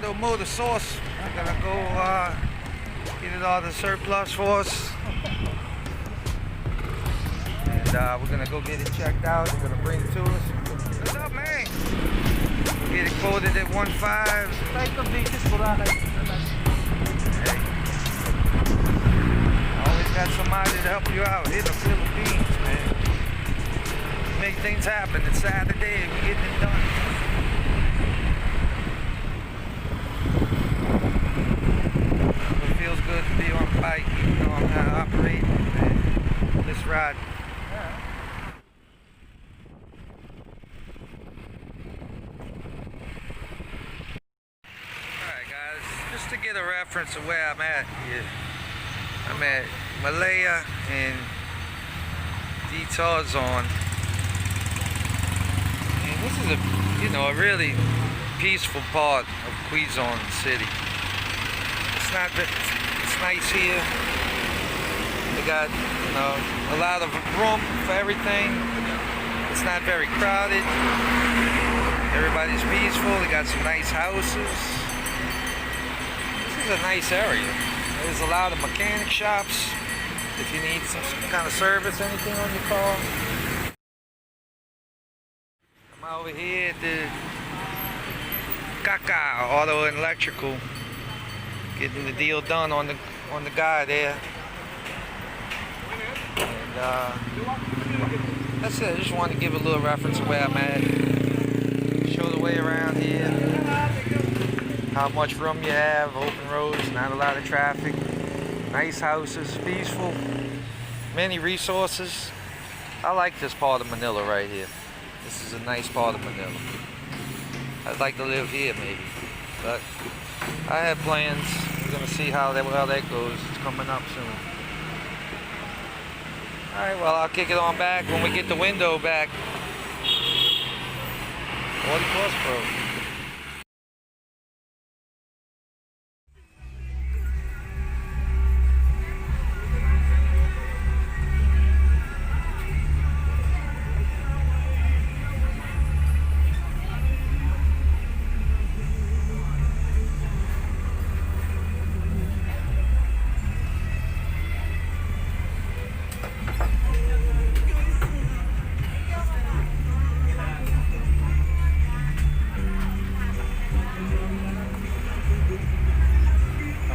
little motor sauce. I'm gonna go get it all the surplus for us. And we're gonna go get it checked out. They're gonna bring it to us. What's up, man? Get it quoted at 1.5. Hey. Always got somebody to help you out in the Philippines, man. Make things happen. It's Saturday, we're getting it done. It feels good to be on a bike, even though I'm not operating, man. Let's ride. Alright guys, just to get a reference of where I'm at here. I'm at Malaya and Detours on. And this is a really peaceful part of Quezon City. It's nice here. They got a lot of room for everything. It's not very crowded. Everybody's peaceful. They got some nice houses. This is a nice area. There's a lot of mechanic shops if you need some kind of service, anything on your car. I'm over here at the Kaka Auto and Electrical, getting the deal done on the guy there. And that's it. I just wanted to give a little reference of where I'm at. Show the way around here. How much room you have, open roads, not a lot of traffic. Nice houses, peaceful, many resources. I like this part of Manila right here. This is a nice part of Manila. I'd like to live here maybe, but I have plans. We're gonna see how that goes. It's coming up soon. Alright, well I'll kick it on back when we get the window back. 40 plus pro.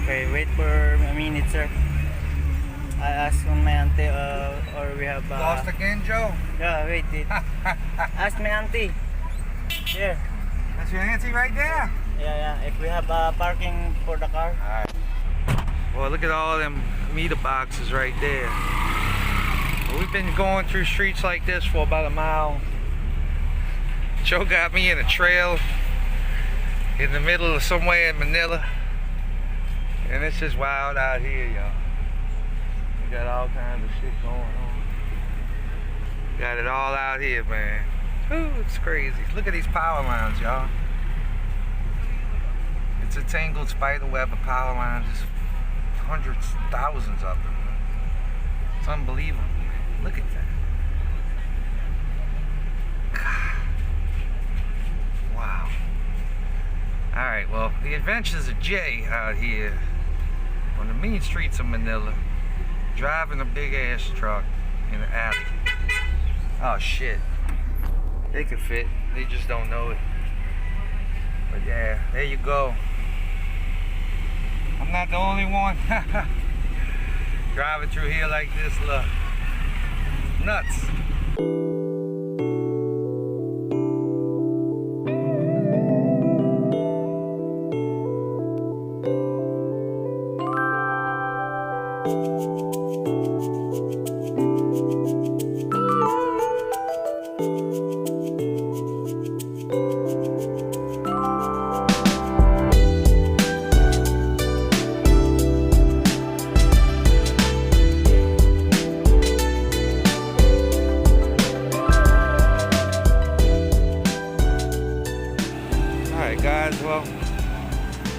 Okay, wait for a minute, sir. I asked on my auntie, or we have. Lost again, Joe? Yeah, wait. Ask my auntie. Here. That's your auntie right there? Yeah. If we have parking for the car. Alright. Well, look at all them meter boxes right there. Well, we've been going through streets like this for about a mile. Joe got me in a trail in the middle of somewhere in Manila. And it's just wild out here, y'all. We got all kinds of shit going on. Got it all out here, man. Ooh, it's crazy. Look at these power lines, y'all. It's a tangled spider web of power lines. There's hundreds, thousands of them. It's unbelievable. Look at that. God. Wow. Alright, well, the adventures of Jay out here on the mean streets of Manila, driving a big ass truck in the alley. Oh shit. They could fit, they just don't know it. But yeah, there you go. I'm not the only one driving through here like this, look. Nuts. Well,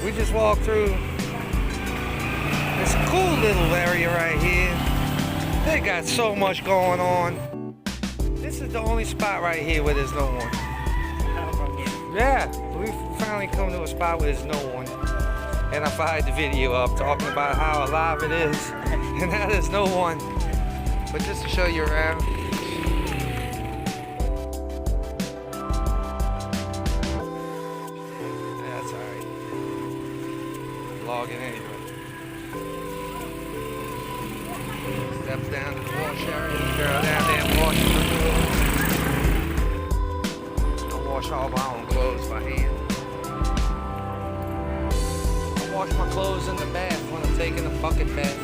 we just walked through this cool little area right here. They got so much going on. This is the only spot right here where there's no one. Yeah, finally come to a spot where there's no one. And I fired the video up talking about how alive it is. And now there's no one. But just to show you around. That's alright. Vlogging anyway. Steps down to the wash area. Girl down there washing her clothes. I wash all my own clothes by hand. I wash my clothes in the bath when I'm taking a bucket bath.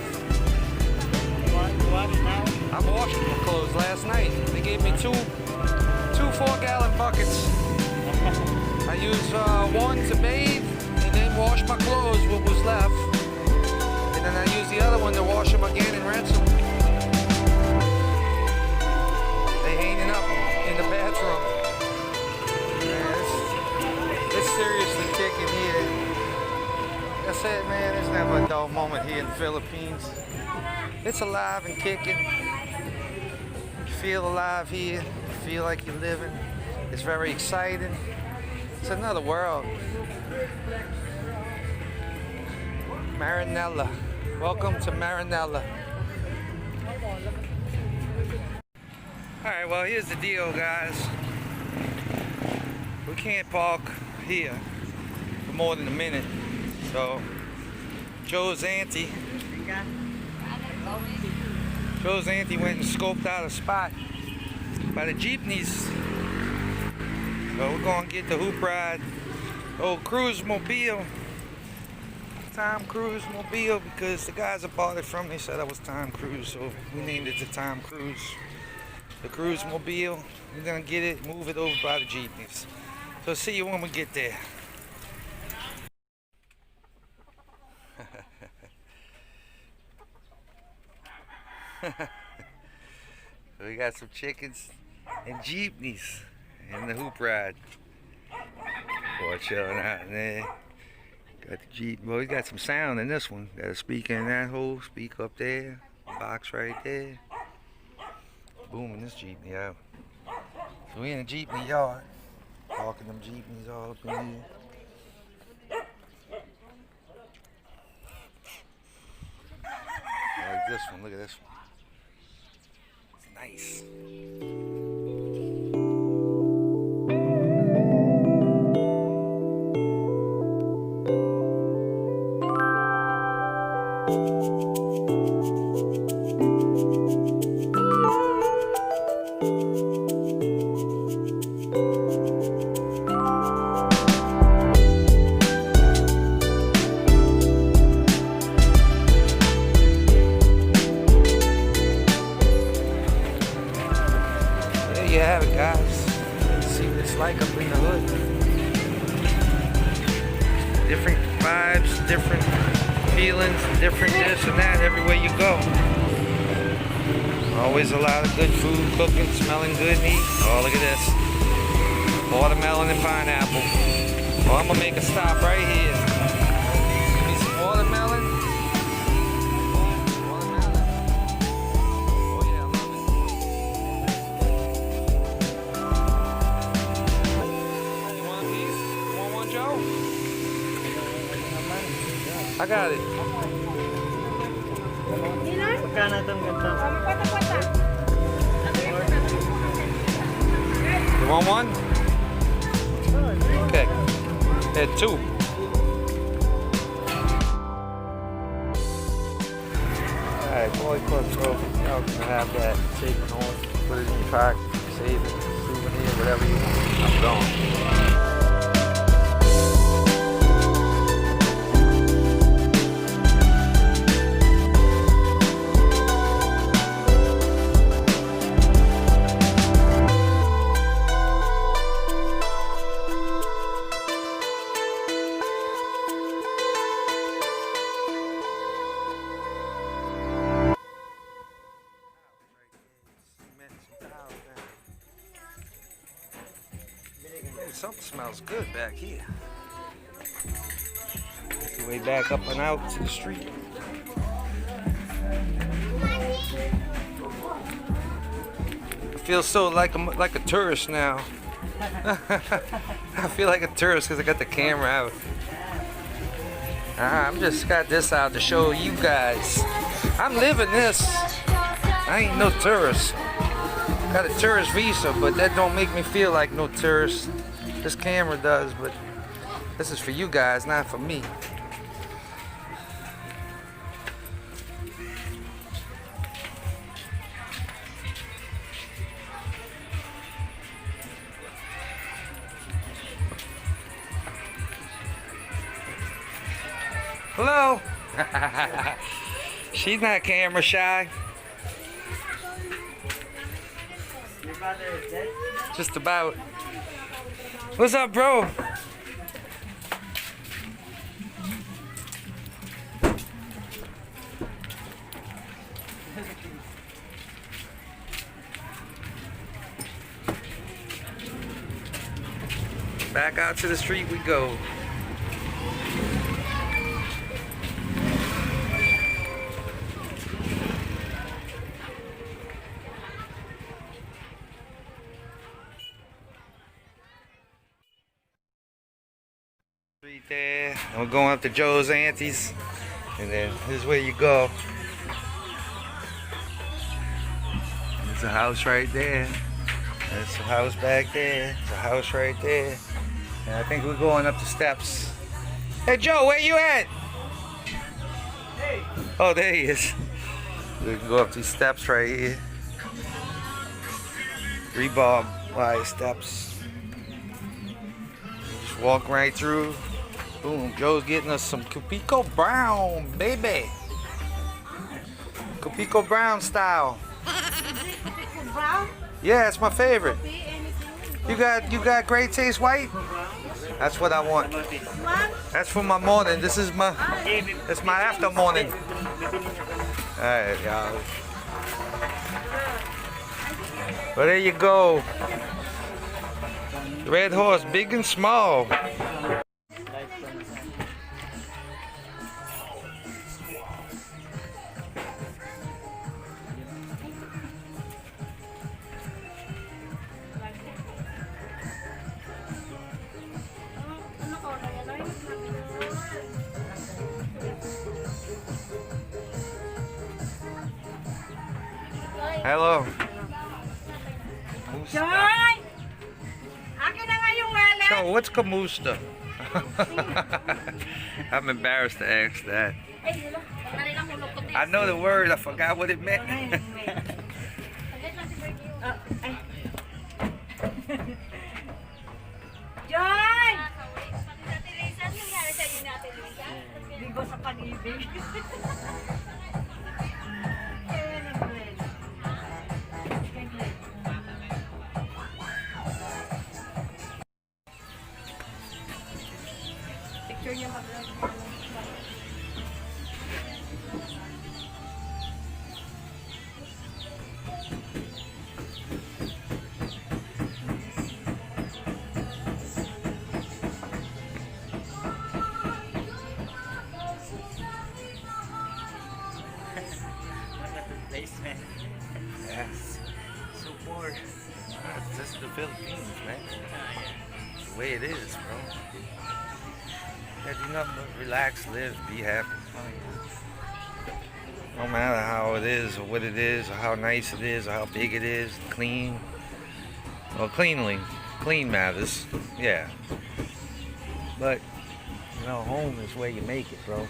I washed my clothes last night. They gave me two 4-gallon buckets. I use one to bathe and then wash my clothes, what was left. And then I use the other one to wash them again and rinse them. They hanging up in the bathroom. Man, it's seriously kicking here. Like I said, man, there's never a dull moment here in the Philippines. It's alive and kicking. You feel alive here. You feel like you're living. It's very exciting. It's another world. Marinella. Welcome to Marinella. Alright, well, here's the deal, guys. We can't park here for more than a minute. So, Joe's auntie went and scoped out a spot by the jeepneys. So we're gonna get the hoop ride, old cruise mobile, Time Cruise mobile, because the guys I bought it from, they said I was Time Cruise, so we named it the Time Cruise. The cruise mobile. We're gonna get it, move it over by the jeepneys. So see you when we get there. So we got some chickens and jeepneys in the hoop ride. Boy, chilling out in there. Got the jeep. Well, we got some sound in this one. Got a speaker in that hole, speaker up there, box right there. Booming this jeepney out. So we in a jeepney yard. Parking them jeepneys all up in here. I like this one. Look at this one. Nice. There you have it, guys. See what it's like up in the hood. Different vibes, different feelings, different this and that everywhere you go. Always a lot of good food cooking, smelling good and eating. Oh, look at this. Watermelon and pineapple. Well, I'm gonna make a stop right here. Give me some watermelon. Watermelon. Oh yeah, I love it. You want a piece? You want one, Joe? I got it. Magkano itong ganito? You want one? Okay. Had two. Alright, boy, club trophy. Y'all can have that. Take it home. Put it in your pocket. Save it. Souvenir, whatever you want. I'm going. Something smells good back here. Make your way back up and out to the street. I feel so like a tourist now. I feel like a tourist because I got the camera out. I'm just got this out to show you guys. I'm living this. I ain't no tourist. Got a tourist visa, but that don't make me feel like no tourist. This camera does, but this is for you guys, not for me. Hello. She's not camera shy. Your brother is dead? Just about. What's up, bro? Back out to the street we go. Street there, and we're going up to Joe's Aunties, and then here's where you go. There's a house right there. There's a house back there. There's a house right there. And I think we're going up the steps. Hey Joe, where you at? Hey! Oh, there he is. We can go up these steps right here. Rebar wire steps. Just walk right through. Boom, Joe's getting us some Copico Brown, baby. Copico Brown style. Brown? Yeah, it's my favorite. Be anything? You got great taste white? That's what I want. One? That's for my morning. This is my it's my after morning. Alright, y'all. Well, there you go. Red horse, big and small. Hello. Joy! Akin na nga yung wallet! So, what's kamusta? I'm embarrassed to ask that. Ay, wala. Tanggalin ang hulog ko. I know the word, I forgot what it meant. Saglit lang si Bertie. Ay. Joy! Bigo sa pag-ibig. Picture niya mag-vlog. Placement. Yes. So bored. It's just the Philippines, man. The way it is, bro. You know, relax, live, be happy. No matter how it is, or what it is, or how nice it is, or how big it is, clean. Well, clean matters, yeah. But, you know, home is where you make it, bro.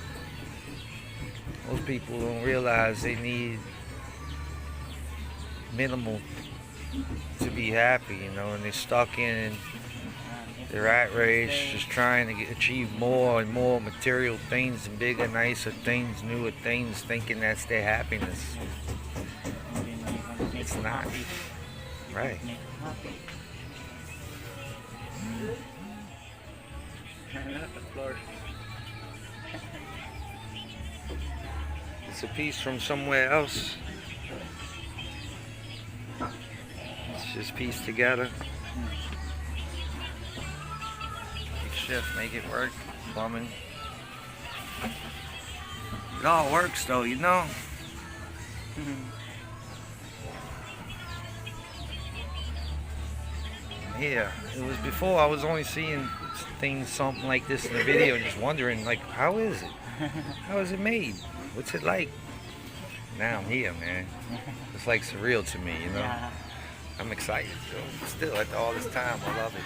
Most people don't realize they need minimal to be happy, you know, and they're stuck in the rat race, just trying to achieve more and more material things and bigger, nicer things, newer things, thinking that's their happiness. It's not. Right. It's a piece from somewhere else. It's just pieced together. Shift, make it work. Plumbing. It all works though, you know. Yeah, it was before I was only seeing things something like this in the video and just wondering like, how is it? How is it made? What's it like? Now I'm here, man. It's like surreal to me, you know. Yeah. I'm excited. Still, after all this time, I love it.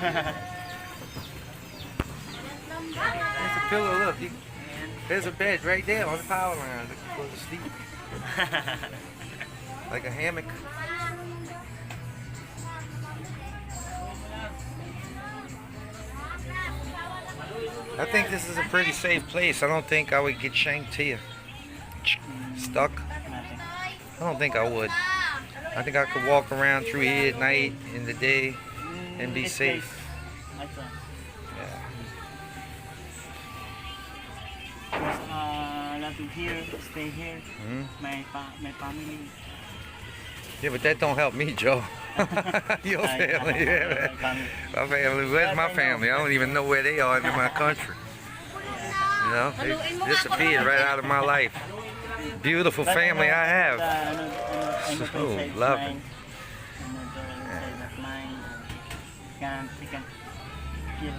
There's a pillow. Look, there's a bed right there on the power line. Look, you go to sleep like a hammock. I think this is a pretty safe place. I don't think I would get shanked here. Stuck. Nothing. I don't think I would. I think I could walk around through here at night, in the day, and be This safe. place, I can. Yeah. Because I love to here, stay here. Mhm. My family. Yeah, but that don't help me, Joe. Your family, yeah. My family. My family. Where's my family? I don't even know where they are in my country. You know, they disappeared right out of my life. Beautiful But family I have. Another So inside lovely. mine. Another inside of mine. He can kill.